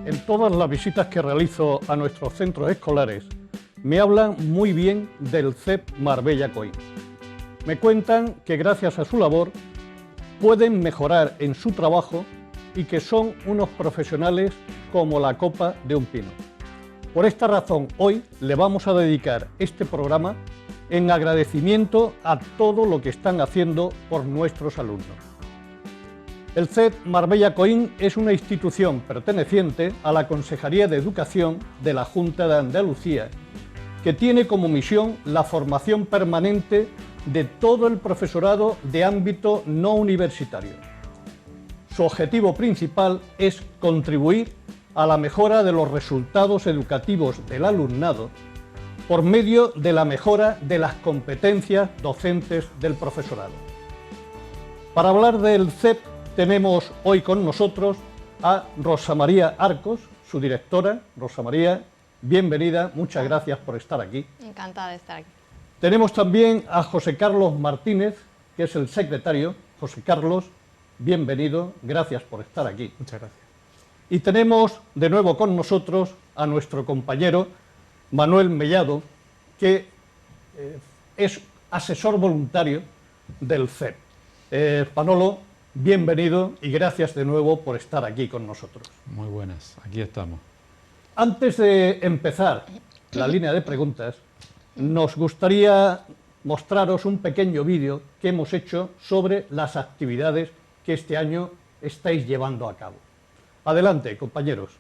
En todas las visitas que realizo a nuestros centros escolares, me hablan muy bien del CEP Marbella Coín. Me cuentan que gracias a su labor pueden mejorar en su trabajo y que son unos profesionales como la copa de un pino. Por esta razón, hoy le vamos a dedicar este programa en agradecimiento a todo lo que están haciendo por nuestros alumnos. El CEP Marbella Coín es una institución perteneciente a la Consejería de Educación de la Junta de Andalucía, que tiene como misión la formación permanente de todo el profesorado de ámbito no universitario. Su objetivo principal es contribuir a la mejora de los resultados educativos del alumnado por medio de la mejora de las competencias docentes del profesorado. Para hablar del CEP tenemos hoy con nosotros a Rosa María Arcos, su directora. Rosa María, bienvenida, muchas gracias por estar aquí. Encantada de estar aquí. Tenemos también a José Carlos Martínez, que es el secretario. José Carlos, bienvenido, gracias por estar aquí. Muchas gracias. Y tenemos de nuevo con nosotros a nuestro compañero Manuel Mellado, que es asesor voluntario del CEP. Manolo, bienvenido y gracias de nuevo por estar aquí con nosotros. Muy buenas, aquí estamos. Antes de empezar la línea de preguntas, nos gustaría mostraros un pequeño vídeo que hemos hecho sobre las actividades que este año estáis llevando a cabo. Adelante, compañeros.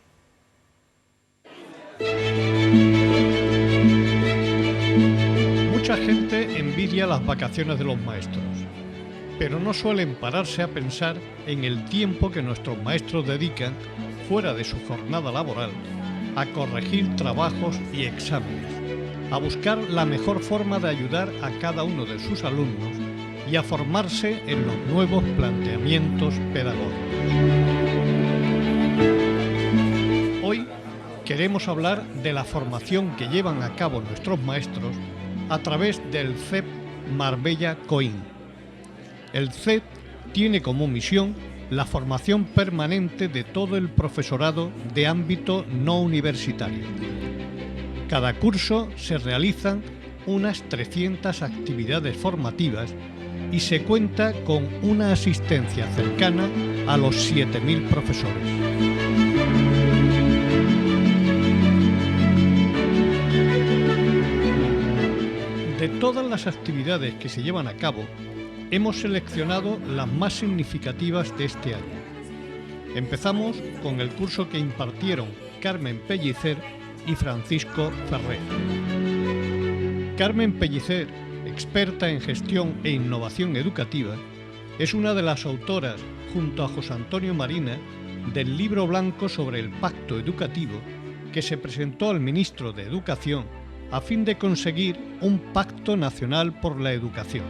Mucha gente envidia las vacaciones de los maestros, pero no suelen pararse a pensar en el tiempo que nuestros maestros dedican, fuera de su jornada laboral, a corregir trabajos y exámenes, a buscar la mejor forma de ayudar a cada uno de sus alumnos y a formarse en los nuevos planteamientos pedagógicos. Hoy queremos hablar de la formación que llevan a cabo nuestros maestros a través del CEP Marbella Coín. El CEP tiene como misión la formación permanente de todo el profesorado de ámbito no universitario. Cada curso se realizan unas 300 actividades formativas y se cuenta con una asistencia cercana a los 7.000 profesores. De todas las actividades que se llevan a cabo, hemos seleccionado las más significativas de este año. Empezamos con el curso que impartieron Carmen Pellicer y Francisco Ferrer. Carmen Pellicer, experta en gestión e innovación educativa, es una de las autoras, junto a José Antonio Marina, del libro blanco sobre el pacto educativo que se presentó al ministro de Educación a fin de conseguir un pacto nacional por la educación.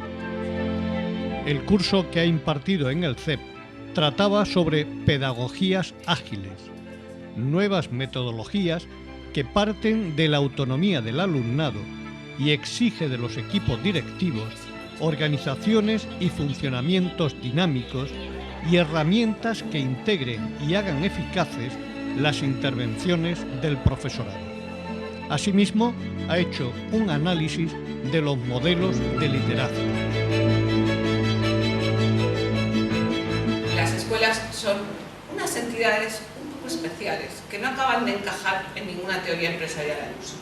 El curso que ha impartido en el CEP trataba sobre pedagogías ágiles, nuevas metodologías que parten de la autonomía del alumnado y exige de los equipos directivos organizaciones y funcionamientos dinámicos y herramientas que integren y hagan eficaces las intervenciones del profesorado. Asimismo, ha hecho un análisis de los modelos de liderazgo. Las escuelas son unas entidades un poco especiales que no acaban de encajar en ninguna teoría empresarial al uso.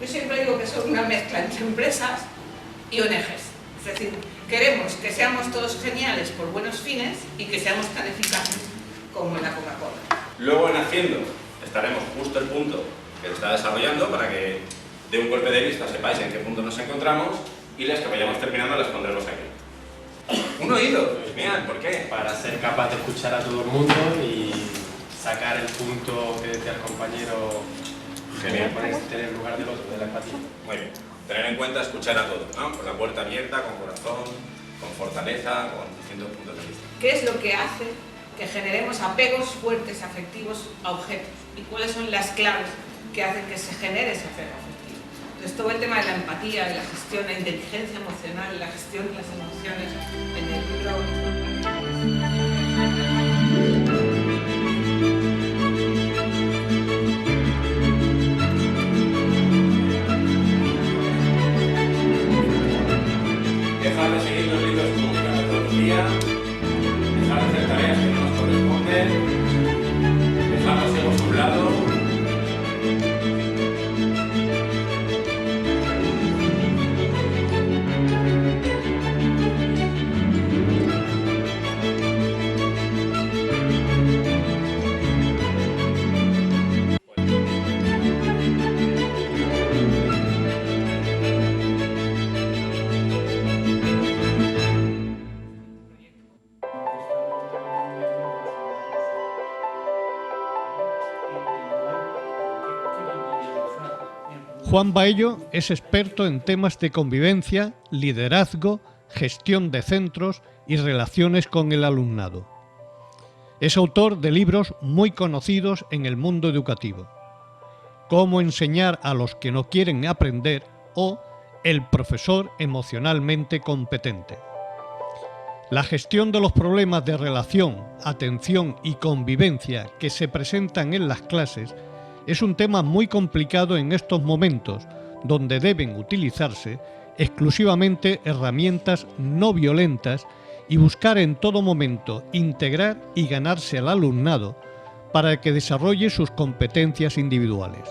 Yo siempre digo que son una mezcla entre empresas y ONGs. Es decir, queremos que seamos todos geniales por buenos fines y que seamos tan eficaces como en la Coca-Cola. Luego en Haciendo estaremos justo el punto que se está desarrollando para que de un golpe de vista sepáis en qué punto nos encontramos y las que vayamos terminando las pondremos aquí. Un oído, pues mira, ¿por qué? Para ser capaz de escuchar a todo el mundo y sacar el punto que decía el compañero. Genial. Tener lugar del otro, de la empatía. Muy bien. Tener en cuenta escuchar a todos, ¿no? Con la puerta abierta, con corazón, con fortaleza, con distintos puntos de vista. ¿Qué es lo que hace que generemos apegos fuertes afectivos a objetos? ¿Y cuáles son las claves que hacen que se genere ese apego afectivo? Entonces, todo el tema de la empatía, de la gestión, la inteligencia emocional, la gestión de las emociones en el libro. Juan Baello es experto en temas de convivencia, liderazgo, gestión de centros y relaciones con el alumnado. Es autor de libros muy conocidos en el mundo educativo: Cómo enseñar a los que no quieren aprender o El profesor emocionalmente competente. La gestión de los problemas de relación, atención y convivencia que se presentan en las clases es un tema muy complicado en estos momentos, donde deben utilizarse exclusivamente herramientas no violentas y buscar en todo momento integrar y ganarse al alumnado para que desarrolle sus competencias individuales.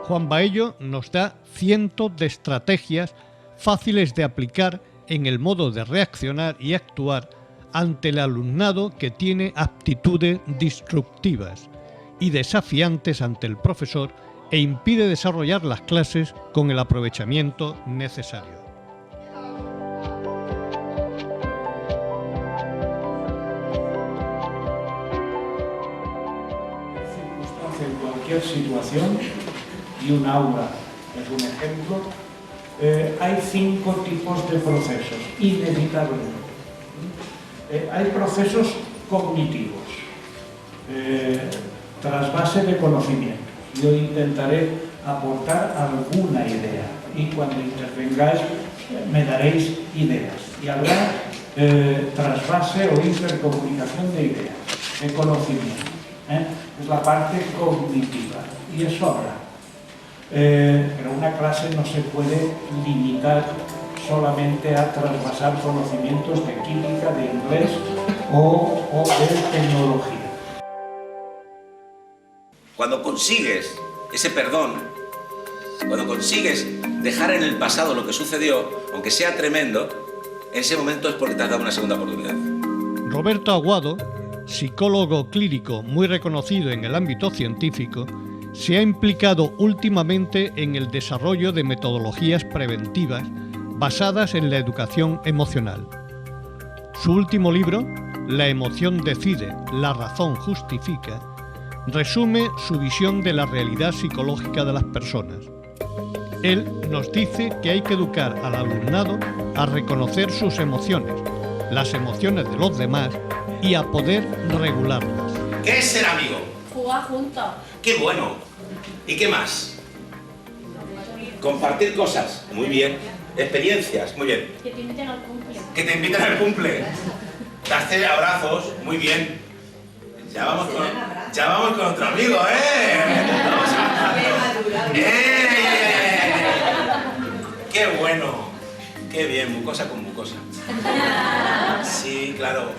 Juan Baello nos da cientos de estrategias fáciles de aplicar en el modo de reaccionar y actuar ante el alumnado que tiene aptitudes disruptivas y desafiantes ante el profesor e impide desarrollar las clases con el aprovechamiento necesario. En cualquier situación, y un aula es un ejemplo, hay 5 tipos de procesos, inevitablemente. Hay procesos cognitivos, trasvase de conocimiento. Yo intentaré aportar alguna idea y cuando intervengáis me daréis ideas. Y habrá trasvase o intercomunicación de ideas, de conocimiento. Es la parte cognitiva y eso habrá. Pero una clase no se puede limitar solamente a trasvasar conocimientos de química, de inglés o de tecnología. Cuando consigues ese perdón, cuando consigues dejar en el pasado lo que sucedió, aunque sea tremendo, en ese momento es porque te has dado una segunda oportunidad. Roberto Aguado, psicólogo clínico muy reconocido en el ámbito científico, se ha implicado últimamente en el desarrollo de metodologías preventivas basadas en la educación emocional. Su último libro, La emoción decide, la razón justifica, resume su visión de la realidad psicológica de las personas. Él nos dice que hay que educar al alumnado a reconocer sus emociones, las emociones de los demás y a poder regularlas. ¿Qué es ser amigo? Jugar juntos. ¡Qué bueno! ¿Y qué más? Compartir cosas. Muy bien. Experiencias. Muy bien. Que te inviten al cumple. Que te inviten al cumple. Darse abrazos. Muy bien. Ya vamos con otro amigo, ¿eh? Vamos avanzando. ¡Qué bueno! ¡Qué bien! Mucosa con mucosa. Sí, claro.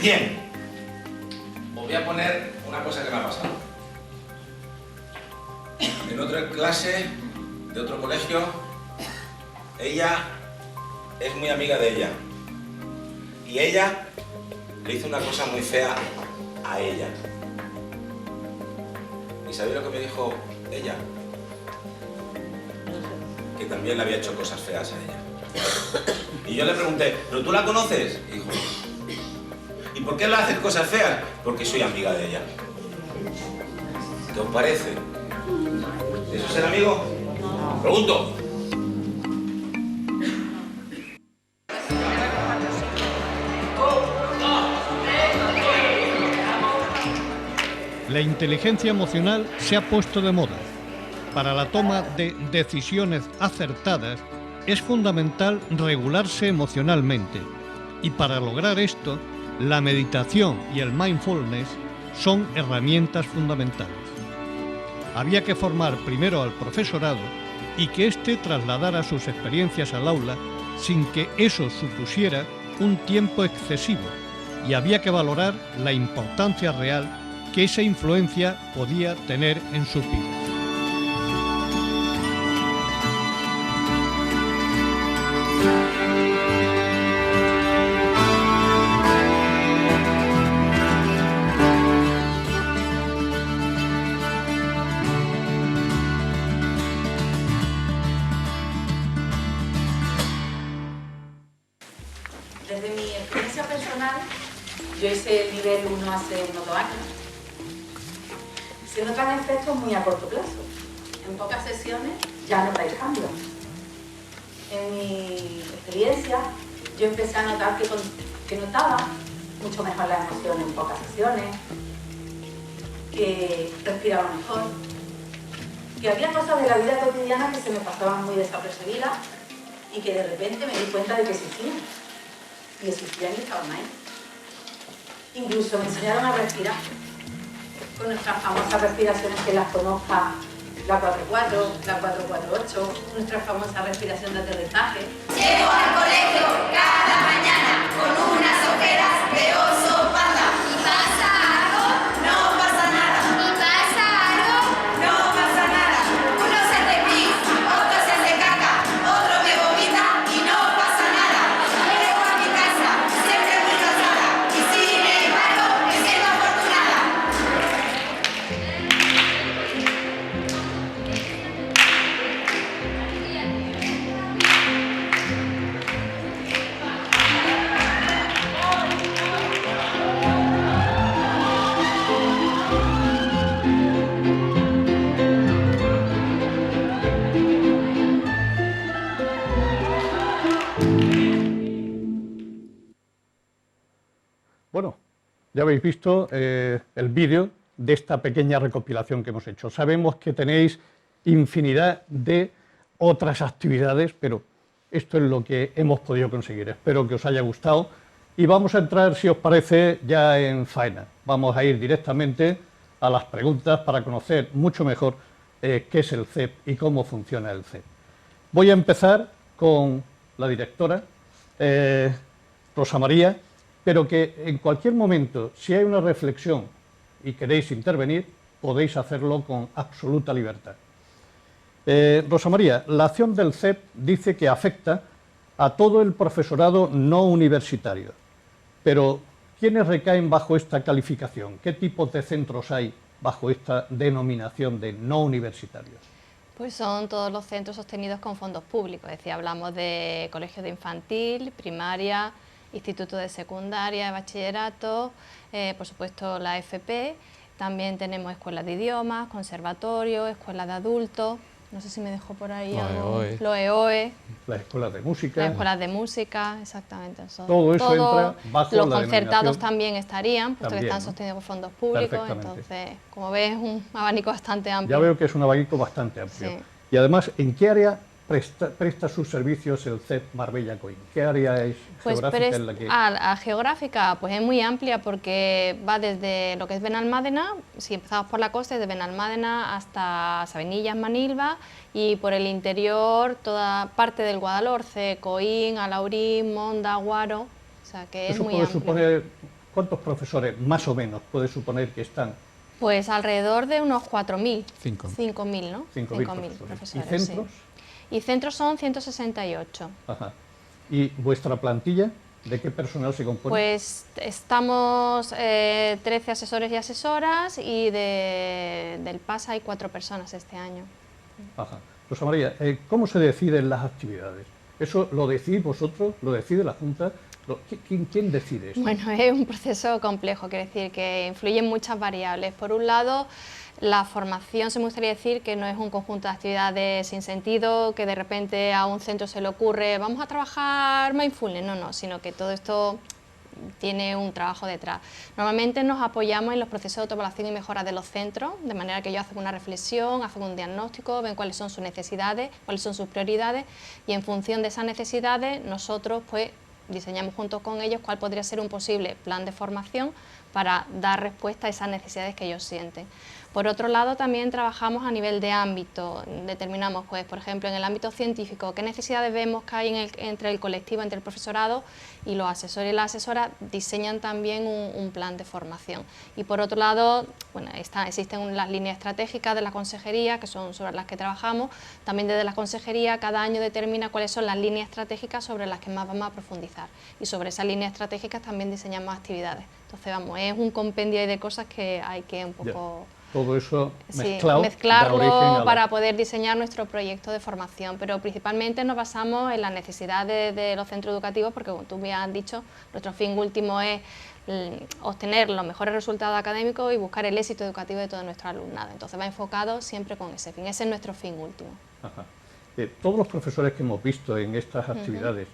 Bien. Os voy a poner una cosa que me ha pasado. En otra clase de otro colegio, ella es muy amiga de ella. Y ella le hizo una cosa muy fea a ella. ¿Y sabéis lo que me dijo ella? Que también le había hecho cosas feas a ella. Y yo le pregunté, ¿pero tú la conoces? Y dijo, ¿y por qué le haces cosas feas? Porque soy amiga de ella. ¿Qué os parece? ¿Eso es ser amigo? Pregunto. La inteligencia emocional se ha puesto de moda. Para la toma de decisiones acertadas es fundamental regularse emocionalmente y para lograr esto, la meditación y el mindfulness son herramientas fundamentales. Había que formar primero al profesorado y que éste trasladara sus experiencias al aula sin que eso supusiera un tiempo excesivo y había que valorar la importancia real que esa influencia podía tener en sus vidas. Desde mi experiencia personal, yo hice el nivel 1 hace unos 2 años. Se notan efectos muy a corto plazo. en pocas sesiones ya notáis cambios. En mi experiencia, yo empecé a notar que notaba mucho mejor la emoción en pocas sesiones, que respiraba mejor, que había cosas de la vida cotidiana que se me pasaban muy desapercibidas y que de repente me di cuenta de que existían. Y existían y estaban ahí. Incluso me enseñaron a respirar con nuestras famosas respiraciones, que las conozca, la 4-4, la 4-4-8, nuestra famosa respiración de aterrizaje. Llego al colegio cada mañana con unas ojeras de oso panda. ¿Y pasa algo? No pasa nada. ¿Y pasa algo? No pasa nada. Uno se hace pis, otro se hace caca, otro me vomita y no pasa nada. Llego a mi casa siempre muy cansada y sin embargo me siento afortunada. Bueno, ya habéis visto el vídeo de esta pequeña recopilación que hemos hecho. Sabemos que tenéis infinidad de otras actividades, pero esto es lo que hemos podido conseguir. Espero que os haya gustado y vamos a entrar, si os parece, ya en faena. Vamos a ir directamente a las preguntas para conocer mucho mejor qué es el CEP y cómo funciona el CEP. Voy a empezar con la directora, Rosa María, pero que en cualquier momento, si hay una reflexión y queréis intervenir, podéis hacerlo con absoluta libertad. Rosa María, la acción del CEP dice que afecta a todo el profesorado no universitario, pero ¿quiénes recaen bajo esta calificación? ¿Qué tipos de centros hay bajo esta denominación de no universitarios? Pues son todos los centros sostenidos con fondos públicos, es decir, hablamos de colegios de infantil, primaria, instituto de secundaria, de bachillerato, por supuesto la FP, también tenemos escuelas de idiomas, conservatorios, escuelas de adultos, no sé si me dejó por ahí algo, los EOE, las escuelas de música. Las escuelas de música, exactamente. Todo eso entra bajo los la concertados también estarían, puesto también, que están ¿no? sostenidos por fondos públicos, entonces, como ves, es un abanico bastante amplio. Ya veo que es un abanico bastante amplio. Sí. Y además, ¿en qué área presta sus servicios el CEP Marbella Coín? ¿Qué área es geográfica en la que...? La geográfica pues es muy amplia porque va desde lo que es Benalmádena, si empezamos por la costa, desde Benalmádena hasta Sabenillas, Manilva, y por el interior toda parte del Guadalhorce, Coín, Alaurín, Monda, Guaro, o sea que es muy amplio. ¿Eso puede suponer cuántos profesores, más o menos, puede suponer que están? Pues alrededor de unos 4.000. 5.000, ¿no? 5.000 profesores. ¿Y centros? Sí. Y centros son 168. Ajá. ¿Y vuestra plantilla? ¿De qué personal se compone? Pues estamos 13 asesores y asesoras y del PAS hay 4 personas este año. Ajá. Rosa María, ¿cómo se deciden las actividades? ¿Eso lo decidís vosotros? ¿Lo decide la Junta? ¿Quién decide esto? Bueno, es un proceso complejo, quiere decir que influyen muchas variables. Por un lado, la formación, se me gustaría decir que no es un conjunto de actividades sin sentido, que de repente a un centro se le ocurre vamos a trabajar mindfulness, no, sino que todo esto tiene un trabajo detrás. Normalmente nos apoyamos en los procesos de autoevaluación y mejora de los centros, de manera que ellos hacen una reflexión, hacen un diagnóstico, ven cuáles son sus necesidades, cuáles son sus prioridades y en función de esas necesidades nosotros pues diseñamos junto con ellos cuál podría ser un posible plan de formación para dar respuesta a esas necesidades que ellos sienten. Por otro lado, también trabajamos a nivel de ámbito, determinamos, pues, por ejemplo, en el ámbito científico, qué necesidades vemos que hay entre el colectivo, entre el profesorado, y los asesores y las asesoras diseñan también un plan de formación. Y por otro lado, bueno, existen las líneas estratégicas de la consejería, que son sobre las que trabajamos. También desde la consejería cada año determina cuáles son las líneas estratégicas sobre las que más vamos a profundizar. Y sobre esas líneas estratégicas también diseñamos actividades. Entonces, vamos, es un compendio de cosas que hay que un poco Todo eso Sí, mezclado, da origen mezclarlo a la- para poder diseñar nuestro proyecto de formación, pero principalmente nos basamos en las necesidades de los centros educativos, porque como tú me has dicho, nuestro fin último es obtener los mejores resultados académicos y buscar el éxito educativo de todo nuestro alumnado. Entonces va enfocado siempre con ese fin, ese es nuestro fin último. Ajá. Todos los profesores que hemos visto en estas actividades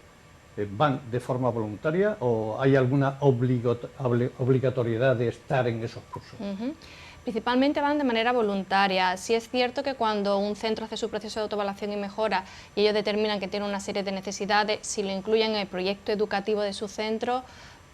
van de forma voluntaria o hay alguna obligatoriedad de estar en esos cursos. Principalmente van de manera voluntaria. Sí es cierto que cuando un centro hace su proceso de autoevaluación y mejora y ellos determinan que tiene una serie de necesidades, si lo incluyen en el proyecto educativo de su centro,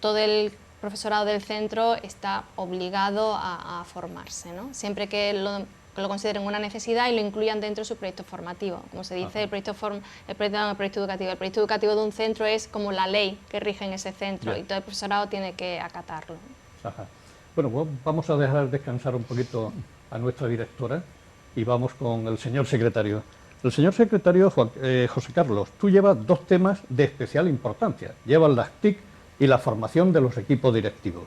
todo el profesorado del centro está obligado a formarse, ¿no? Siempre que lo consideren una necesidad y lo incluyan dentro de su proyecto formativo. Como se dice, el proyecto educativo. El proyecto educativo de un centro es como la ley que rige en ese centro y todo el profesorado tiene que acatarlo. Ajá. Bueno, pues vamos a dejar descansar un poquito a nuestra directora y vamos con el señor secretario. El señor secretario, José Carlos, tú llevas dos temas de especial importancia. Llevas las TIC y la formación de los equipos directivos.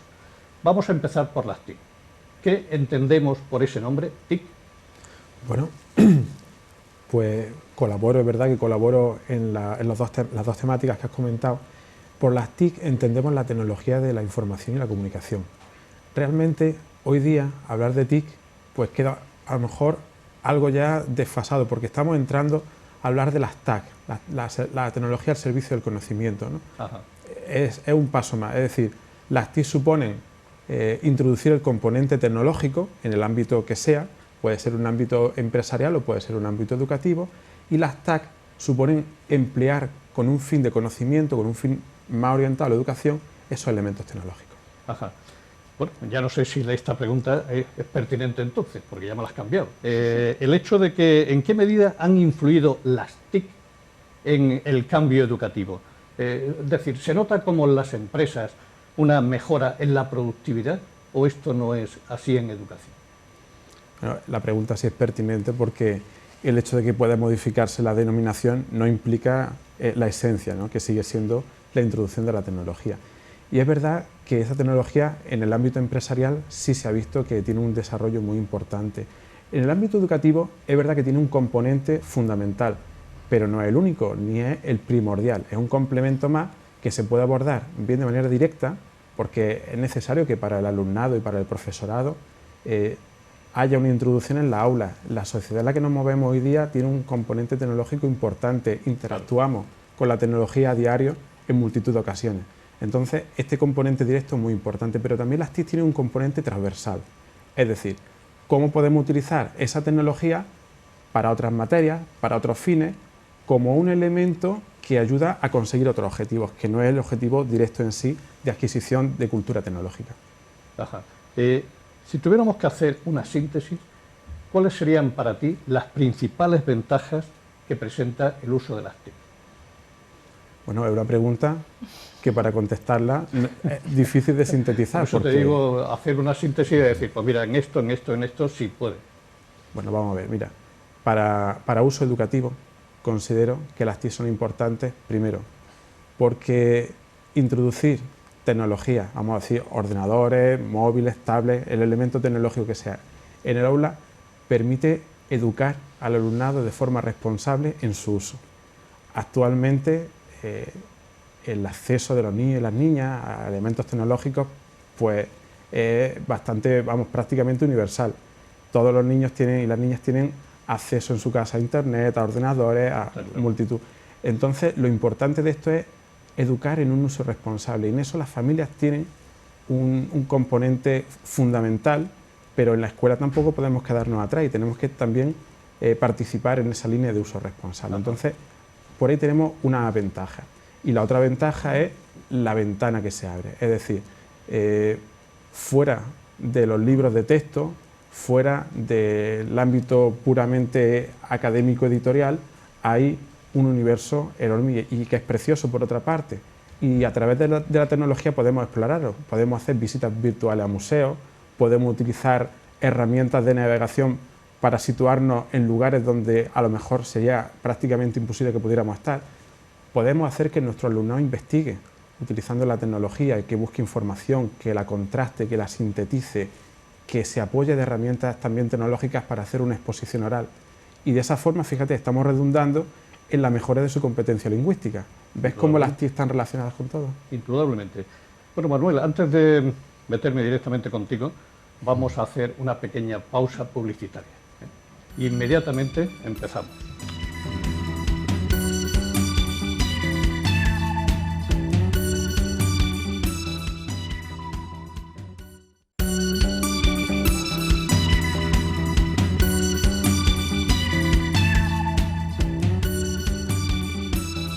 Vamos a empezar por las TIC. ¿Qué entendemos por ese nombre, TIC? Bueno, pues colaboro, es verdad que colaboro en las dos temáticas que has comentado. Por las TIC entendemos la tecnología de la información y la comunicación. Realmente, hoy día, hablar de TIC, pues queda a lo mejor algo ya desfasado, porque estamos entrando a hablar de las TAC, la tecnología al servicio del conocimiento, ¿no? Ajá. Es un paso más, es decir, las TIC suponen introducir el componente tecnológico en el ámbito que sea, puede ser un ámbito empresarial o puede ser un ámbito educativo, y las TAC suponen emplear con un fin de conocimiento, con un fin más orientado a la educación, esos elementos tecnológicos. Ajá. Bueno, ya no sé si esta pregunta es pertinente entonces, porque ya me la has cambiado. El hecho de que, ¿en qué medida han influido las TIC en el cambio educativo? Es decir, ¿se nota como en las empresas una mejora en la productividad o esto no es así en educación? Bueno, la pregunta sí es pertinente porque el hecho de que pueda modificarse la denominación no implica la esencia, ¿no? Que sigue siendo la introducción de la tecnología. Y es verdad que esa tecnología en el ámbito empresarial sí se ha visto que tiene un desarrollo muy importante. En el ámbito educativo es verdad que tiene un componente fundamental, pero no es el único ni es el primordial, es un complemento más que se puede abordar bien de manera directa, porque es necesario que para el alumnado y para el profesorado haya una introducción en la aula. La sociedad en la que nos movemos hoy día tiene un componente tecnológico importante, interactuamos con la tecnología a diario en multitud de ocasiones. Entonces, este componente directo es muy importante, pero también las TIC tienen un componente transversal, es decir, cómo podemos utilizar esa tecnología para otras materias, para otros fines, como un elemento que ayuda a conseguir otros objetivos, que no es el objetivo directo en sí de adquisición de cultura tecnológica. Ajá. Si tuviéramos que hacer una síntesis, ¿cuáles serían para ti las principales ventajas que presenta el uso de las TIC? Bueno, es una pregunta que para contestarla es difícil de sintetizar. Por eso porque... te digo, hacer una síntesis y decir, pues mira, en esto sí puede. Bueno, vamos a ver, mira, para uso educativo considero que las TIC son importantes, primero, porque introducir tecnología, vamos a decir, ordenadores, móviles, tablets, el elemento tecnológico que sea, en el aula permite educar al alumnado de forma responsable en su uso. Actualmente, el acceso de los niños y las niñas a elementos tecnológicos pues es bastante, vamos, prácticamente universal. Todos los niños y las niñas tienen acceso en su casa a internet, a ordenadores, a multitud. Entonces, lo importante de esto es educar en un uso responsable, y en eso las familias tienen un componente fundamental, pero en la escuela tampoco podemos quedarnos atrás y tenemos que también participar en esa línea de uso responsable. Entonces, por ahí tenemos una ventaja. Y la otra ventaja es la ventana que se abre, es decir, fuera de los libros de texto, fuera del ámbito puramente académico editorial, hay un universo enorme y que es precioso por otra parte. Y a través de la tecnología podemos explorarlo, podemos hacer visitas virtuales a museos, podemos utilizar herramientas de navegación para situarnos en lugares donde a lo mejor sería prácticamente imposible que pudiéramos estar. Podemos hacer que nuestro alumnado investigue utilizando la tecnología y que busque información, que la contraste, que la sintetice que se apoye de herramientas también tecnológicas para hacer una exposición oral. Y de esa forma, fíjate, estamos redundando en la mejora de su competencia lingüística. ¿Ves cómo las TIC están relacionadas con todo? Indudablemente. Bueno, Manuel, antes de meterme directamente contigo, vamos a hacer una pequeña pausa publicitaria. Inmediatamente empezamos.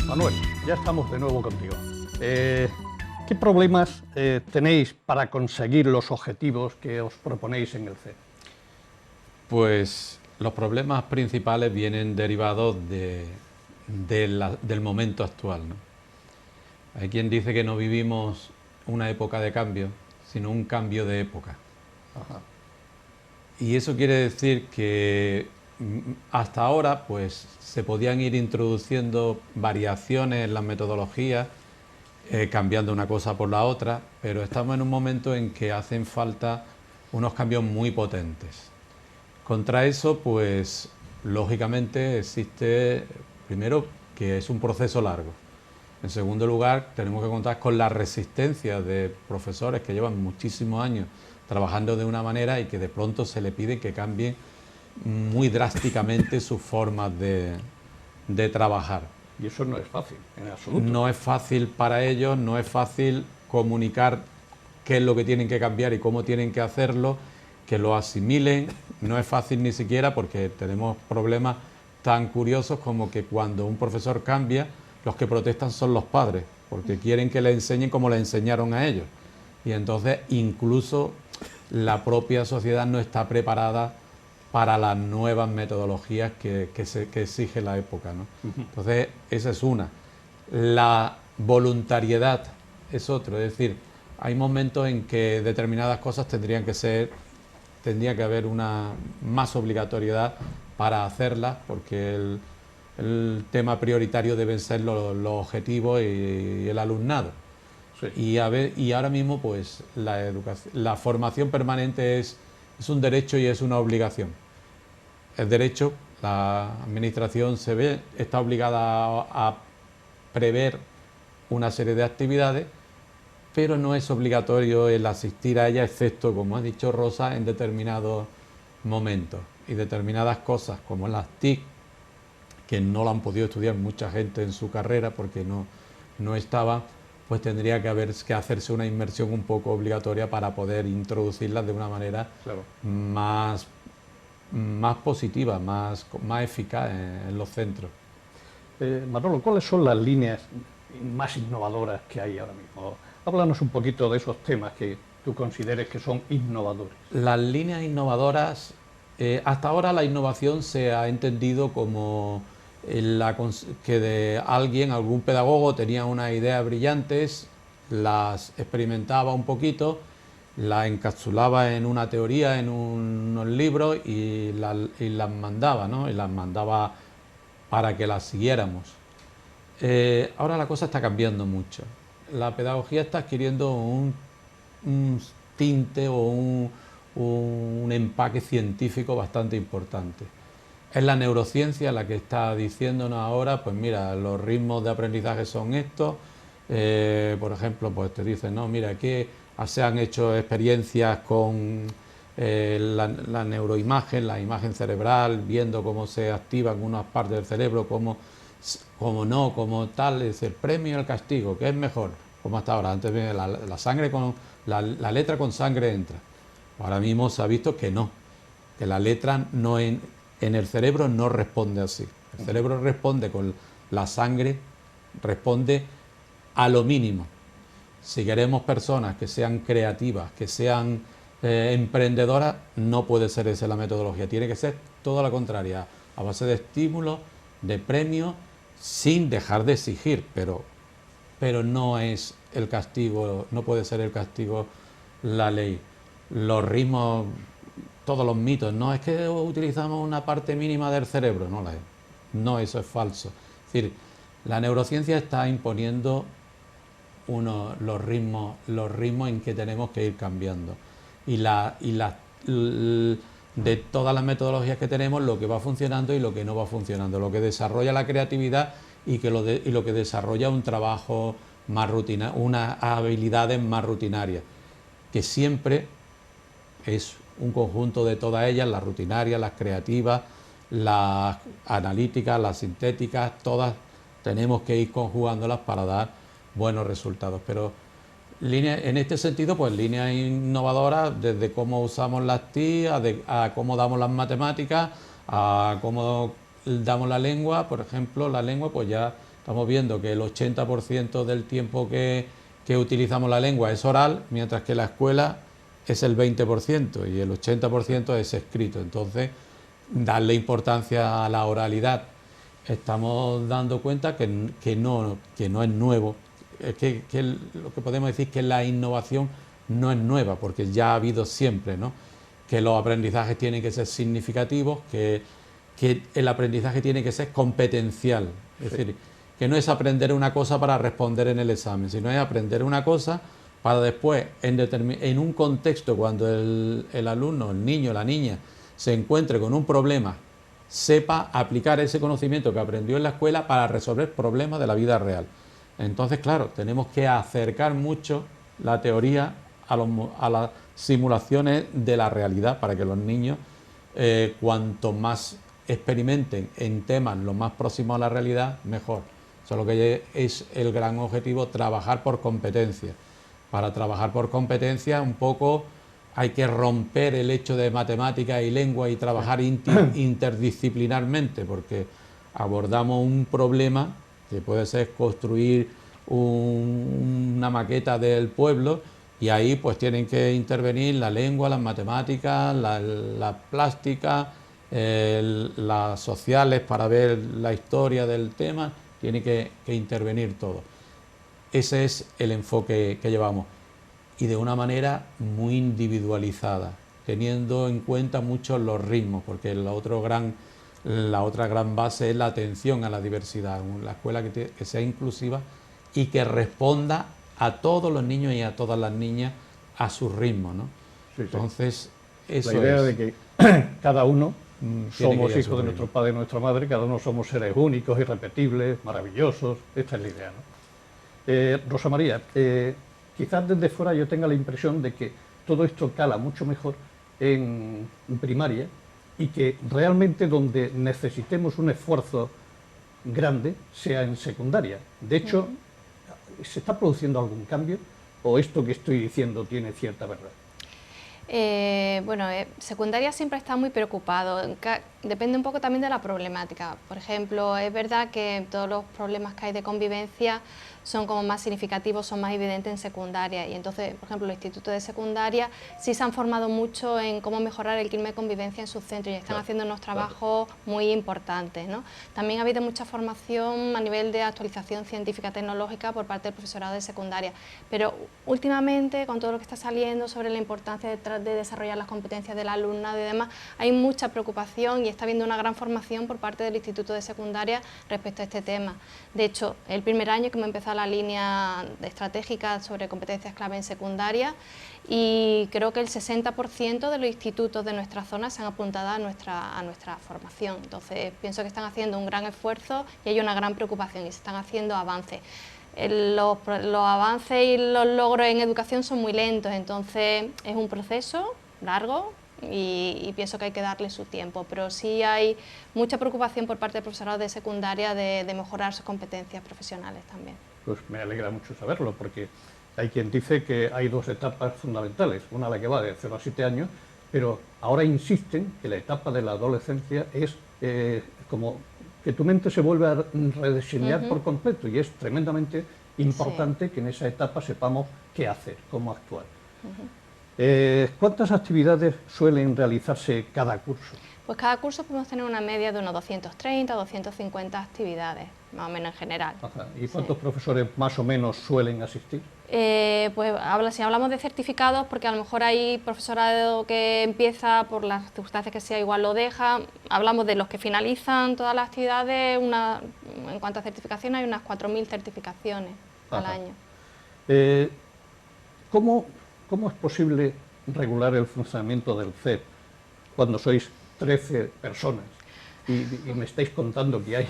Manuel, ya estamos de nuevo contigo. ¿Qué problemas tenéis para conseguir los objetivos que os proponéis en el CEP? Pues los problemas principales vienen derivados del momento actual, ¿no? Hay quien dice que no vivimos una época de cambio, sino un cambio de época. Ajá. Y eso quiere decir que hasta ahora pues se podían ir introduciendo variaciones en las metodologías, cambiando una cosa por la otra, pero estamos en un momento en que hacen falta unos cambios muy potentes. Contra eso, pues lógicamente existe, primero, que es un proceso largo. En segundo lugar, tenemos que contar con la resistencia de profesores que llevan muchísimos años trabajando de una manera y que de pronto se le pide que cambien muy drásticamente sus formas de trabajar. Y eso no es fácil, en absoluto. No es fácil para ellos, no es fácil comunicar qué es lo que tienen que cambiar y cómo tienen que hacerlo, que lo asimilen. No es fácil ni siquiera porque tenemos problemas tan curiosos como que cuando un profesor cambia, los que protestan son los padres, porque quieren que le enseñen como le enseñaron a ellos. Y entonces incluso la propia sociedad no está preparada para las nuevas metodologías que exige la época, ¿no? Entonces, esa es una. La voluntariedad es otro, es decir, hay momentos en que determinadas cosas tendría que haber una más obligatoriedad para hacerlas, porque el tema prioritario deben ser los objetivos y el alumnado. Sí. Y ahora mismo, pues, la formación permanente es un derecho y es una obligación. El derecho, la administración está obligada a prever una serie de actividades, pero no es obligatorio el asistir a ellas, excepto, como ha dicho Rosa, en determinados momentos. Y determinadas cosas, como las TIC, que no lo han podido estudiar mucha gente en su carrera porque no estaba, pues tendría que hacerse una inmersión un poco obligatoria para poder introducirlas de una manera más positiva, más eficaz en los centros. Manolo, ¿cuáles son las líneas más innovadoras que hay ahora mismo? Háblanos un poquito de esos temas que tú consideres que son innovadores. Las líneas innovadoras, hasta ahora la innovación se ha entendido como que algún pedagogo tenía unas ideas brillantes, las experimentaba un poquito, las encapsulaba en una teoría, en unos libros y las mandaba, ¿no? Y las mandaba para que las siguiéramos. Ahora la cosa está cambiando mucho. La pedagogía está adquiriendo un tinte o un empaque científico bastante importante. Es la neurociencia la que está diciéndonos ahora, pues mira, los ritmos de aprendizaje son estos. Por ejemplo, pues te dicen, no, mira, aquí se han hecho experiencias con la neuroimagen, la imagen cerebral, viendo cómo se activan unas partes del cerebro, cómo tal, es el premio y el castigo, ¿qué es mejor? Como hasta ahora, antes viene la sangre la letra con sangre entra. Ahora mismo se ha visto que no, que la letra no en el cerebro no responde así. El cerebro responde con la sangre, responde a lo mínimo. Si queremos personas que sean creativas, que sean emprendedoras, no puede ser esa la metodología, tiene que ser todo lo contrario, a base de estímulos, de premios, sin dejar de exigir, pero no es el castigo, no puede ser el castigo la ley. Los ritmos, todos los mitos, no es que utilizamos una parte mínima del cerebro, no, eso es falso. Es decir, la neurociencia está imponiendo los ritmos en que tenemos que ir cambiando. Y las de todas las metodologías que tenemos, lo que va funcionando y lo que no va funcionando, lo que desarrolla la creatividad y lo que desarrolla un trabajo más rutinario, unas habilidades más rutinarias, que siempre es un conjunto de todas ellas, las rutinarias, las creativas, las analíticas, las sintéticas, todas tenemos que ir conjugándolas para dar buenos resultados. Pero en este sentido, pues líneas innovadoras, desde cómo usamos las TIC, a cómo damos las matemáticas, a cómo damos la lengua. Por ejemplo, la lengua, pues ya estamos viendo que el 80% del tiempo que utilizamos la lengua es oral, mientras que la escuela es el 20% y el 80% es escrito. Entonces, darle importancia a la oralidad. Estamos dando cuenta que no es nuevo. Que lo que podemos decir es que la innovación no es nueva, porque ya ha habido siempre, ¿no? Que los aprendizajes tienen que ser significativos, que el aprendizaje tiene que ser competencial. Es decir, que no es aprender una cosa para responder en el examen, sino es aprender una cosa para después, en un contexto, cuando el alumno, el niño, la niña, se encuentre con un problema, sepa aplicar ese conocimiento que aprendió en la escuela para resolver problemas de la vida real. Entonces, claro, tenemos que acercar mucho la teoría a las simulaciones de la realidad, para que los niños, cuanto más experimenten en temas lo más próximos a la realidad, mejor. Eso es lo que es el gran objetivo, trabajar por competencia. Para trabajar por competencia, un poco hay que romper el hecho de matemática y lengua y trabajar interdisciplinarmente, porque abordamos un problema que puede ser construir una maqueta del pueblo, y ahí pues tienen que intervenir la lengua, las matemáticas, la plástica, las sociales para ver la historia del tema, tiene que intervenir todo. Ese es el enfoque que llevamos, y de una manera muy individualizada, teniendo en cuenta mucho los ritmos, porque la otra gran base es la atención a la diversidad, la escuela que sea inclusiva y que responda a todos los niños y a todas las niñas a su ritmo, ¿no? Sí, sí. Entonces, eso la idea es. de que cada uno somos hijos de nuestro padre y nuestra madre, cada uno somos seres únicos, irrepetibles, maravillosos. Esta es la idea, ¿no? Rosa María, quizás desde fuera yo tenga la impresión de que todo esto cala mucho mejor en primaria, y que realmente donde necesitemos un esfuerzo grande sea en secundaria. De hecho, ¿se está produciendo algún cambio o esto que estoy diciendo tiene cierta verdad? Secundaria siempre está muy preocupado, depende un poco también de la problemática. Por ejemplo, es verdad que todos los problemas que hay de convivencia son como más significativos, son más evidentes en secundaria, y entonces, por ejemplo, los institutos de secundaria sí se han formado mucho en cómo mejorar el clima de convivencia en sus centros y están haciendo unos trabajos muy importantes, ¿no? También ha habido mucha formación a nivel de actualización científica tecnológica por parte del profesorado de secundaria, pero últimamente, con todo lo que está saliendo sobre la importancia de desarrollar las competencias del alumnado y demás, hay mucha preocupación y está habiendo una gran formación por parte del instituto de secundaria respecto a este tema. De hecho, el primer año que hemos empezado la línea estratégica sobre competencias clave en secundaria, y creo que el 60% de los institutos de nuestra zona se han apuntado a nuestra formación. Entonces, pienso que están haciendo un gran esfuerzo y hay una gran preocupación y se están haciendo avances. Los avances y los logros en educación son muy lentos, entonces es un proceso largo y pienso que hay que darle su tiempo, pero sí hay mucha preocupación por parte del profesorado de secundaria de mejorar sus competencias profesionales también. Pues me alegra mucho saberlo, porque hay quien dice que hay dos etapas fundamentales, una la que va de 0 a 7 años, pero ahora insisten que la etapa de la adolescencia es como que tu mente se vuelve a rediseñar por completo, y es tremendamente importante que en esa etapa sepamos qué hacer, cómo actuar. ¿Cuántas actividades suelen realizarse cada curso? Pues cada curso podemos tener una media de unos 230 o 250 actividades, más o menos en general. Ajá. ¿Y cuántos profesores más o menos suelen asistir? Si hablamos de certificados, porque a lo mejor hay profesorado que empieza por las circunstancias que sea, igual lo deja. Hablamos de los que finalizan todas las actividades. En cuanto a certificaciones, hay unas 4.000 certificaciones al año. ¿Cómo es posible regular el funcionamiento del CEP cuando sois 13 personas y me estáis contando que hay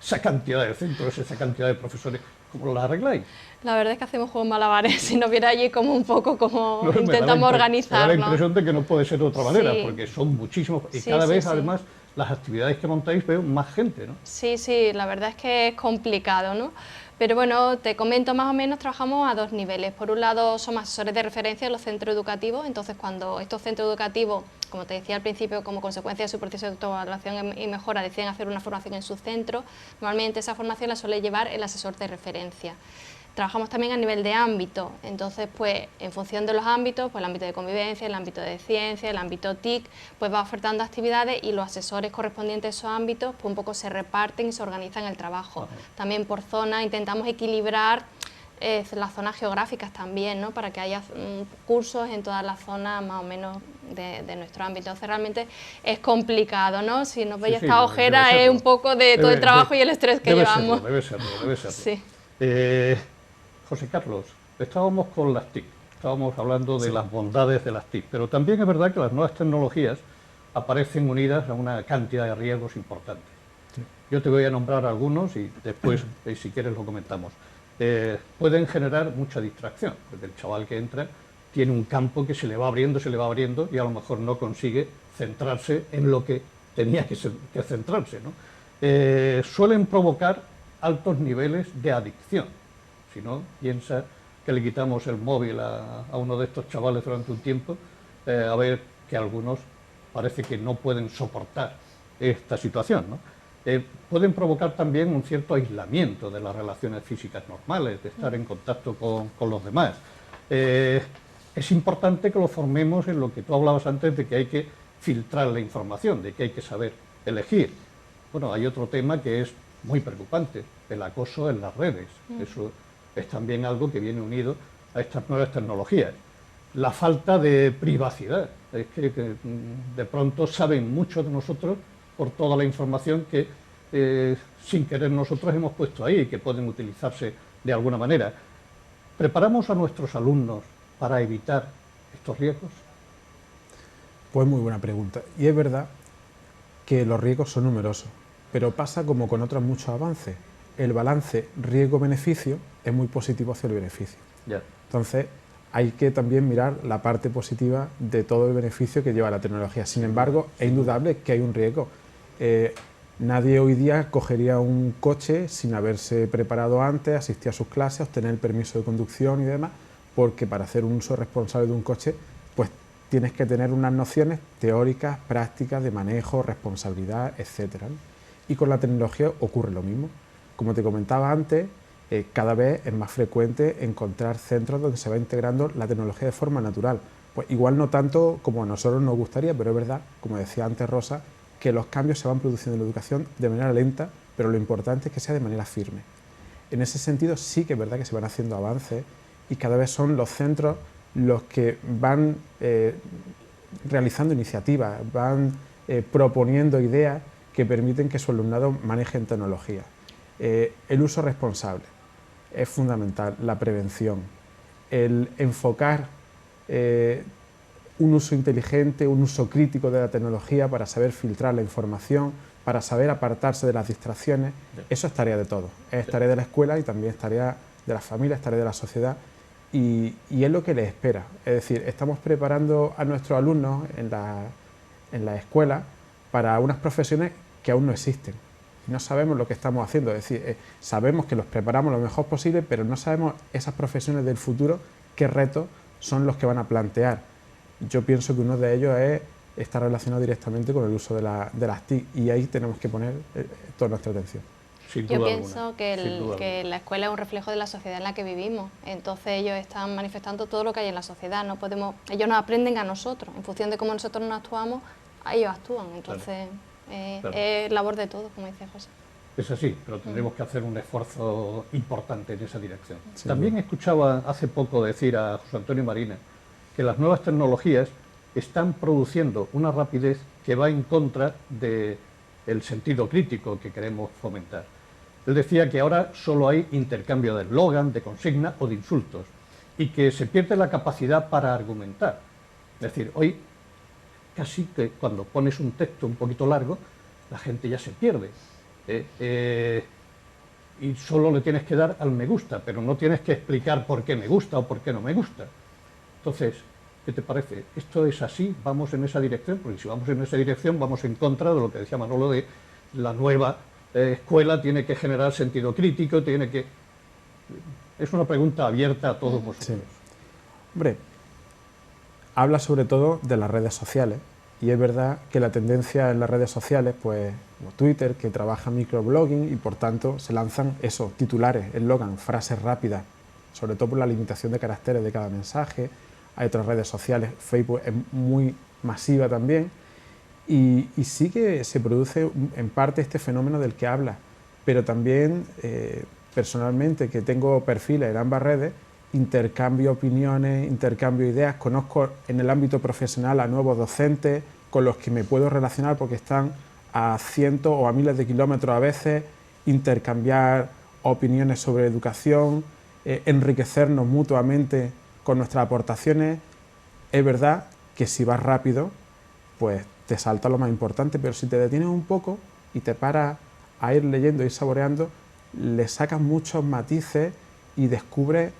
esa cantidad de centros, esa cantidad de profesores? ¿Cómo lo arregláis? La verdad es que hacemos juegos malabares, si nos viera allí como un poco como No, intentamos me da organizarnos. la impresión de que no puede ser de otra manera, Sí. porque son muchísimos, y Sí, cada sí, vez sí. además las actividades que montáis veo más gente, ¿no? Sí, sí, la verdad es que es complicado, ¿no? Pero bueno, te comento, más o menos trabajamos a dos niveles. Por un lado, somos asesores de referencia en los centros educativos, entonces cuando estos centros educativos, como te decía al principio, como consecuencia de su proceso de autoevaluación y mejora, deciden hacer una formación en su centro, normalmente esa formación la suele llevar el asesor de referencia. Trabajamos también a nivel de ámbito, entonces pues en función de los ámbitos, pues el ámbito de convivencia, el ámbito de ciencia, el ámbito TIC, pues va ofertando actividades y los asesores correspondientes a esos ámbitos pues un poco se reparten y se organizan el trabajo. También por zona intentamos equilibrar las zonas geográficas también, ¿no? Para que haya cursos en todas las zonas más o menos de nuestro ámbito. Entonces realmente es complicado, ¿no? Si nos veis Sí, esta ojera es un poco de todo el trabajo y el estrés que llevamos. Debe serlo. Sí. José Carlos, estábamos con las TIC, estábamos hablando de las bondades de las TIC, pero también es verdad que las nuevas tecnologías aparecen unidas a una cantidad de riesgos importantes. Sí. Yo te voy a nombrar algunos y después, si quieres, lo comentamos. Pueden generar mucha distracción, porque el chaval que entra tiene un campo que se le va abriendo y a lo mejor no consigue centrarse en lo que tenía que centrarse, ¿no? Suelen provocar altos niveles de adicción. Si no, piensa que le quitamos el móvil a uno de estos chavales durante un tiempo, a ver que algunos parece que no pueden soportar esta situación, ¿no? Pueden provocar también un cierto aislamiento de las relaciones físicas normales, de estar en contacto con los demás. Es importante que lo formemos en lo que tú hablabas antes de que hay que filtrar la información, de que hay que saber elegir. Bueno, hay otro tema que es muy preocupante, el acoso en las redes. Eso es también algo que viene unido a estas nuevas tecnologías. La falta de privacidad, es que de pronto saben mucho de nosotros por toda la información que sin querer nosotros hemos puesto ahí y que pueden utilizarse de alguna manera. ¿Preparamos a nuestros alumnos para evitar estos riesgos? Pues muy buena pregunta. Y es verdad que los riesgos son numerosos, pero pasa como con otros muchos avances. El balance riesgo-beneficio es muy positivo hacia el beneficio. Ya. Entonces, hay que también mirar la parte positiva de todo el beneficio que lleva la tecnología. Sin embargo, es indudable que hay un riesgo. Nadie hoy día cogería un coche sin haberse preparado antes, asistir a sus clases, obtener el permiso de conducción y demás, porque para hacer un uso responsable de un coche, pues tienes que tener unas nociones teóricas, prácticas, de manejo, responsabilidad, etc. Y con la tecnología ocurre lo mismo. Como te comentaba antes, cada vez es más frecuente encontrar centros donde se va integrando la tecnología de forma natural. Pues igual no tanto como a nosotros nos gustaría, pero es verdad, como decía antes Rosa, que los cambios se van produciendo en la educación de manera lenta, pero lo importante es que sea de manera firme. En ese sentido sí que es verdad que se van haciendo avances y cada vez son los centros los que van realizando iniciativas, van proponiendo ideas que permiten que su alumnado maneje tecnología. El uso responsable es fundamental, la prevención, el enfocar un uso inteligente, un uso crítico de la tecnología para saber filtrar la información, para saber apartarse de las distracciones, eso es tarea de todos, es tarea de la escuela y también es tarea de las familias, es tarea de la sociedad y es lo que les espera. Es decir, estamos preparando a nuestros alumnos en la escuela para unas profesiones que aún no existen. No sabemos lo que estamos haciendo, es decir, sabemos que los preparamos lo mejor posible, pero no sabemos esas profesiones del futuro qué retos son los que van a plantear. Yo pienso que uno de ellos está relacionado directamente con el uso de las TIC y ahí tenemos que poner toda nuestra atención. Yo pienso que la escuela es un reflejo de la sociedad en la que vivimos, entonces ellos están manifestando todo lo que hay en la sociedad, ellos nos aprenden a nosotros, en función de cómo nosotros nos actuamos, ellos actúan, entonces es labor de todos, como dice José. Es así, pero tendremos que hacer un esfuerzo importante en esa dirección. Sí, También escuchaba hace poco decir a José Antonio Marina que las nuevas tecnologías están produciendo una rapidez que va en contra del sentido crítico que queremos fomentar. Él decía que ahora solo hay intercambio de eslogan, de consigna o de insultos y que se pierde la capacidad para argumentar. Es decir, hoy casi que cuando pones un texto un poquito largo, la gente ya se pierde. Y solo le tienes que dar al me gusta, pero no tienes que explicar por qué me gusta o por qué no me gusta. Entonces, ¿qué te parece? ¿Esto es así? ¿Vamos en esa dirección? Porque si vamos en esa dirección, vamos en contra de lo que decía Manolo de la nueva escuela tiene que generar sentido crítico, tiene que... Es una pregunta abierta a todos vosotros. Sí. Hombre, habla sobre todo de las redes sociales, y es verdad que la tendencia en las redes sociales, pues como Twitter, que trabaja microblogging y por tanto se lanzan esos titulares, eslogan, frases rápidas, sobre todo por la limitación de caracteres de cada mensaje. Hay otras redes sociales, Facebook es muy masiva también, y sí que se produce en parte este fenómeno del que habla, pero también personalmente, que tengo perfiles en ambas redes, intercambio opiniones, intercambio ideas, conozco en el ámbito profesional a nuevos docentes con los que me puedo relacionar porque están a cientos o a miles de kilómetros a veces, intercambiar opiniones sobre educación, enriquecernos mutuamente con nuestras aportaciones. Es verdad que si vas rápido, pues te salta lo más importante, pero si te detienes un poco y te paras a ir leyendo y saboreando, le sacas muchos matices y descubres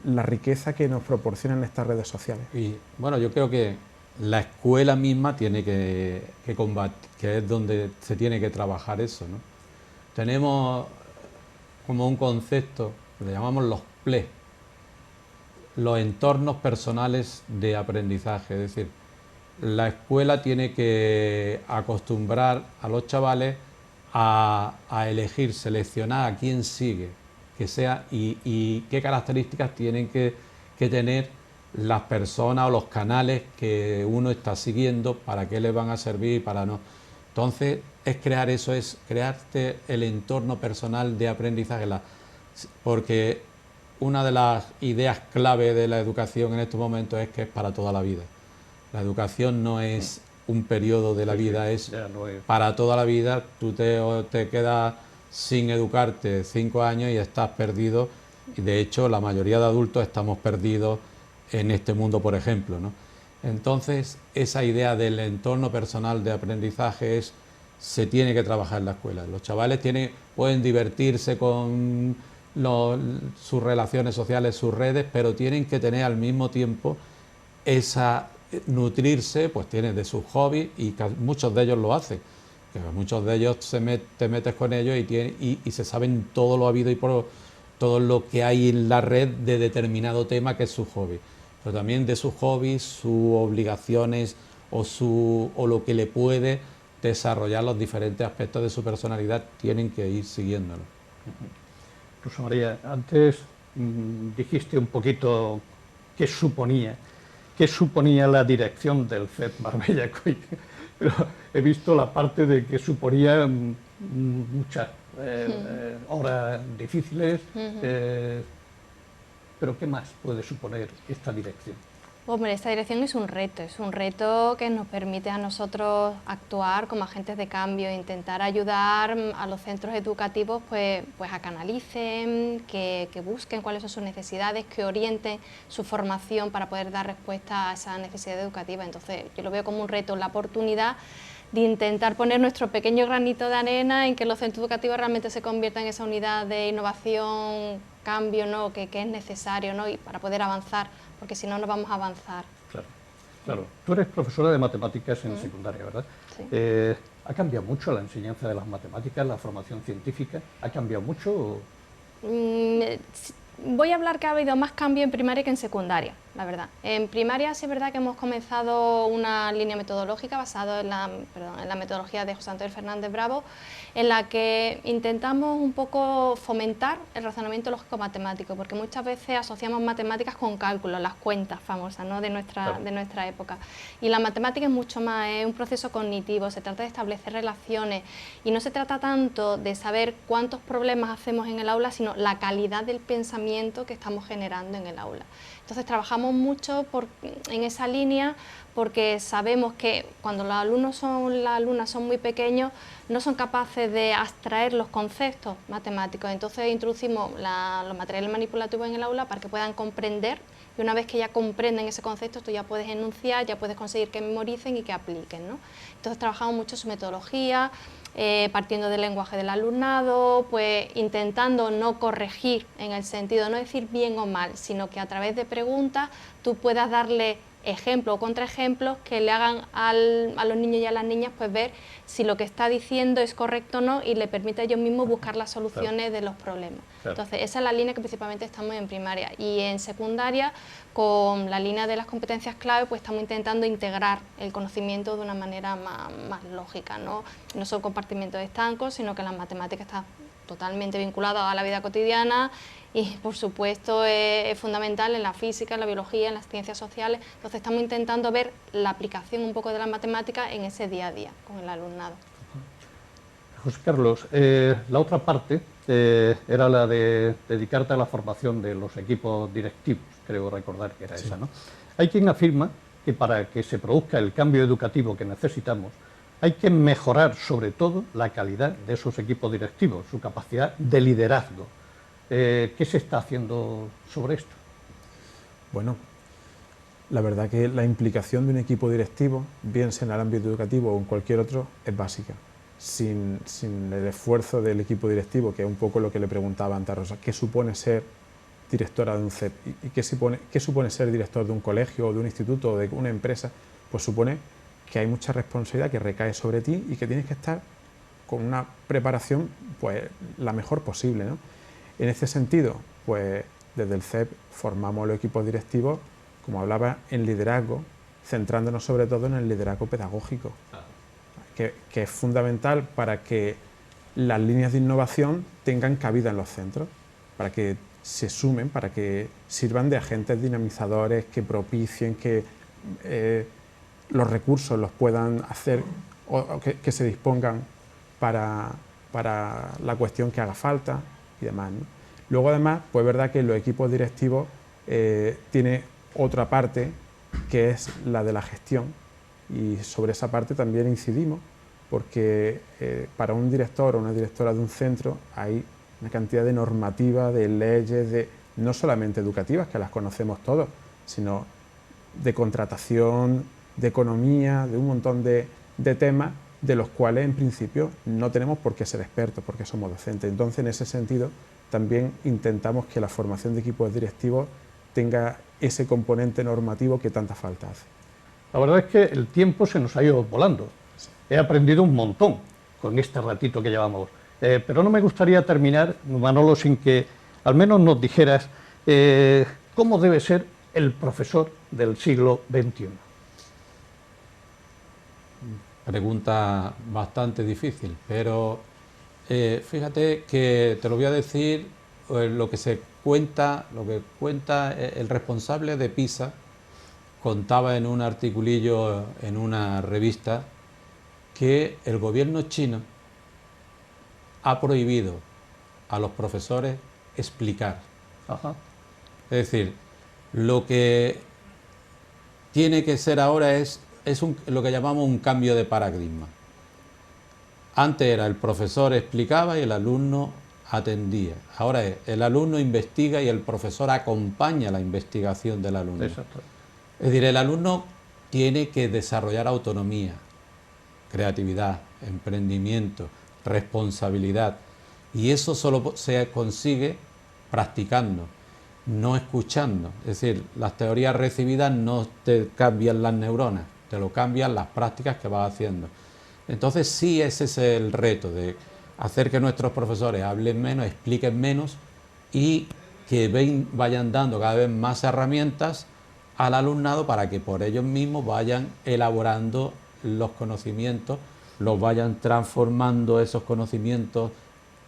la riqueza que nos proporcionan estas redes sociales. Y bueno, yo creo que la escuela misma tiene que combatir, que es donde se tiene que trabajar eso, ¿no? Tenemos como un concepto que le llamamos los PLE, los entornos personales de aprendizaje, es decir, la escuela tiene que acostumbrar a los chavales a elegir, seleccionar a quién sigue, que sea y qué características tienen que tener las personas o los canales que uno está siguiendo, para qué les van a servir y para no. Entonces, es crear eso, es crearte el entorno personal de aprendizaje, porque una de las ideas clave de la educación en estos momentos es que es para toda la vida. La educación no es un periodo de la vida, es para toda la vida. Tú te quedas sin educarte 5 años y estás perdido, y de hecho la mayoría de adultos estamos perdidos en este mundo, por ejemplo, ¿no? Entonces, esa idea del entorno personal de aprendizaje se tiene que trabajar en la escuela. Los chavales pueden divertirse con sus relaciones sociales, sus redes, pero tienen que tener al mismo tiempo nutrirse, pues tienen de sus hobbies, y muchos de ellos lo hacen. Que muchos de ellos te metes con ellos y se saben todo lo habido y por todo lo que hay en la red de determinado tema que es su hobby. Pero también de sus hobbies, sus obligaciones o lo que le puede desarrollar los diferentes aspectos de su personalidad, tienen que ir siguiéndolo. Rosa María, antes dijiste un poquito qué suponía la dirección del CEP Marbella Coll, pero he visto la parte de que suponía muchas horas difíciles, pero ¿qué más puede suponer esta dirección? Hombre, esta dirección es un reto que nos permite a nosotros actuar como agentes de cambio, intentar ayudar a los centros educativos pues a canalicen, que busquen cuáles son sus necesidades, que orienten su formación para poder dar respuesta a esa necesidad educativa. Entonces yo lo veo como un reto, la oportunidad de intentar poner nuestro pequeño granito de arena en que los centros educativos realmente se conviertan en esa unidad de innovación, cambio, ¿no? que es necesario, ¿no? Y para poder avanzar, porque si no, no vamos a avanzar. Claro. Tú eres profesora de matemáticas en secundaria, ¿verdad? Sí. ¿Ha cambiado mucho la enseñanza de las matemáticas, la formación científica? ¿Ha cambiado mucho? Voy a hablar que ha habido más cambio en primaria que en secundaria, la verdad. En primaria sí es verdad que hemos comenzado una línea metodológica basada en la metodología de José Antonio Fernández Bravo, en la que intentamos un poco fomentar el razonamiento lógico-matemático, porque muchas veces asociamos matemáticas con cálculos, las cuentas famosas, ¿no? de nuestra época. Y la matemática es mucho más, es un proceso cognitivo, se trata de establecer relaciones, y no se trata tanto de saber cuántos problemas hacemos en el aula, sino la calidad del pensamiento que estamos generando en el aula. Entonces trabajamos mucho en esa línea porque sabemos que cuando las alumnas son muy pequeños no son capaces de abstraer los conceptos matemáticos. Entonces introducimos los materiales manipulativos en el aula para que puedan comprender, y una vez que ya comprenden ese concepto, tú ya puedes enunciar, ya puedes conseguir que memoricen y que apliquen, ¿no? Entonces trabajamos mucho su metodología, partiendo del lenguaje del alumnado, pues intentando no corregir en el sentido, no decir bien o mal, sino que a través de preguntas tú puedas darle ejemplos o contraejemplos que le hagan a los niños y a las niñas pues ver si lo que está diciendo es correcto o no, y le permite a ellos mismos buscar las soluciones de los problemas. Entonces esa es la línea que principalmente estamos en primaria, y en secundaria con la línea de las competencias clave pues estamos intentando integrar el conocimiento de una manera más lógica, no son compartimentos estancos, sino que las matemáticas están totalmente vinculadas a la vida cotidiana, y por supuesto es fundamental en la física, en la biología, en las ciencias sociales. Entonces estamos intentando ver la aplicación un poco de las matemáticas en ese día a día con el alumnado. José Carlos, la otra parte era la de dedicarte a la formación de los equipos directivos, creo recordar que era esa, ¿no? Hay quien afirma que para que se produzca el cambio educativo que necesitamos, hay que mejorar sobre todo la calidad de esos equipos directivos, su capacidad de liderazgo. ¿Qué se está haciendo sobre esto? Bueno, la verdad que la implicación de un equipo directivo, bien sea en el ámbito educativo o en cualquier otro, es básica. Sin el esfuerzo del equipo directivo, que es un poco lo que le preguntaba antes a Rosa, ¿qué supone ser directora de un CEP? ¿Y qué supone ser director de un colegio o de un instituto o de una empresa? Pues supone que hay mucha responsabilidad que recae sobre ti y que tienes que estar con una preparación pues la mejor posible, ¿no? En este sentido, pues desde el CEP formamos los equipos directivos, como hablaba, en liderazgo, centrándonos sobre todo en el liderazgo pedagógico, que es fundamental para que las líneas de innovación tengan cabida en los centros, para que se sumen, para que sirvan de agentes dinamizadores, que propicien que los recursos los puedan hacer o que se dispongan para la cuestión que haga falta y demás, ¿no? Luego además, pues es verdad que los equipos directivos tiene otra parte que es la de la gestión, y sobre esa parte también incidimos, porque para un director o una directora de un centro hay una cantidad de normativas, de leyes, no solamente educativas, que las conocemos todos, sino de contratación, de economía, de un montón de temas de los cuales en principio no tenemos por qué ser expertos, porque somos docentes. Entonces, en ese sentido, también intentamos que la formación de equipos directivos tenga ese componente normativo que tanta falta hace. La verdad es que el tiempo se nos ha ido volando. He aprendido un montón con este ratito que llevamos. Pero no me gustaría terminar, Manolo, sin que al menos nos dijeras cómo debe ser el profesor del siglo XXI. Pregunta bastante difícil, pero fíjate que te lo voy a decir lo que cuenta el responsable de PISA. Contaba en un articulillo en una revista que el gobierno chino ha prohibido a los profesores explicar. Es decir, lo que tiene que ser ahora es lo que llamamos un cambio de paradigma. Antes era el profesor explicaba y el alumno atendía. Ahora es el alumno investiga y el profesor acompaña la investigación del alumno. Exacto. Es decir, el alumno tiene que desarrollar autonomía, creatividad, emprendimiento, responsabilidad, y eso solo se consigue practicando, no escuchando. Es decir, las teorías recibidas no te cambian las neuronas, te lo cambian las prácticas que vas haciendo. Entonces sí, ese es el reto, de hacer que nuestros profesores hablen menos, expliquen menos, y que vayan dando cada vez más herramientas al alumnado para que por ellos mismos vayan elaborando los conocimientos, los vayan transformando esos conocimientos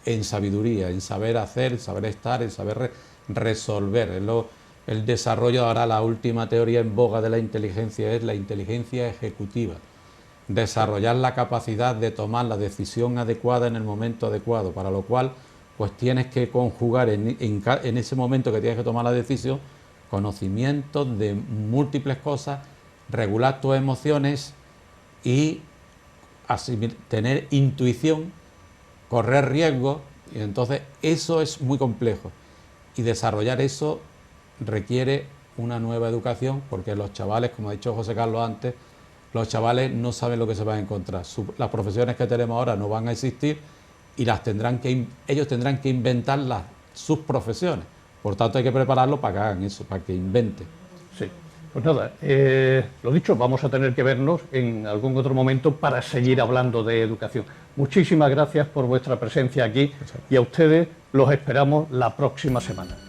en sabiduría, en saber hacer, en saber estar, en saber resolver. El desarrollo, ahora la última teoría en boga de la inteligencia es la inteligencia ejecutiva. Desarrollar la capacidad de tomar la decisión adecuada en el momento adecuado, para lo cual pues tienes que conjugar en ese momento que tienes que tomar la decisión conocimientos de múltiples cosas regular tus emociones y tener intuición, correr riesgos, y entonces eso es muy complejo. Y desarrollar eso requiere una nueva educación, porque los chavales, como ha dicho José Carlos antes, los chavales no saben lo que se van a encontrar. Las profesiones que tenemos ahora no van a existir y ellos tendrán que inventar sus profesiones. Por tanto, hay que prepararlos para que hagan eso, para que inventen. Sí, pues nada, lo dicho, vamos a tener que vernos en algún otro momento para seguir hablando de educación. Muchísimas gracias por vuestra presencia aquí y a ustedes los esperamos la próxima semana.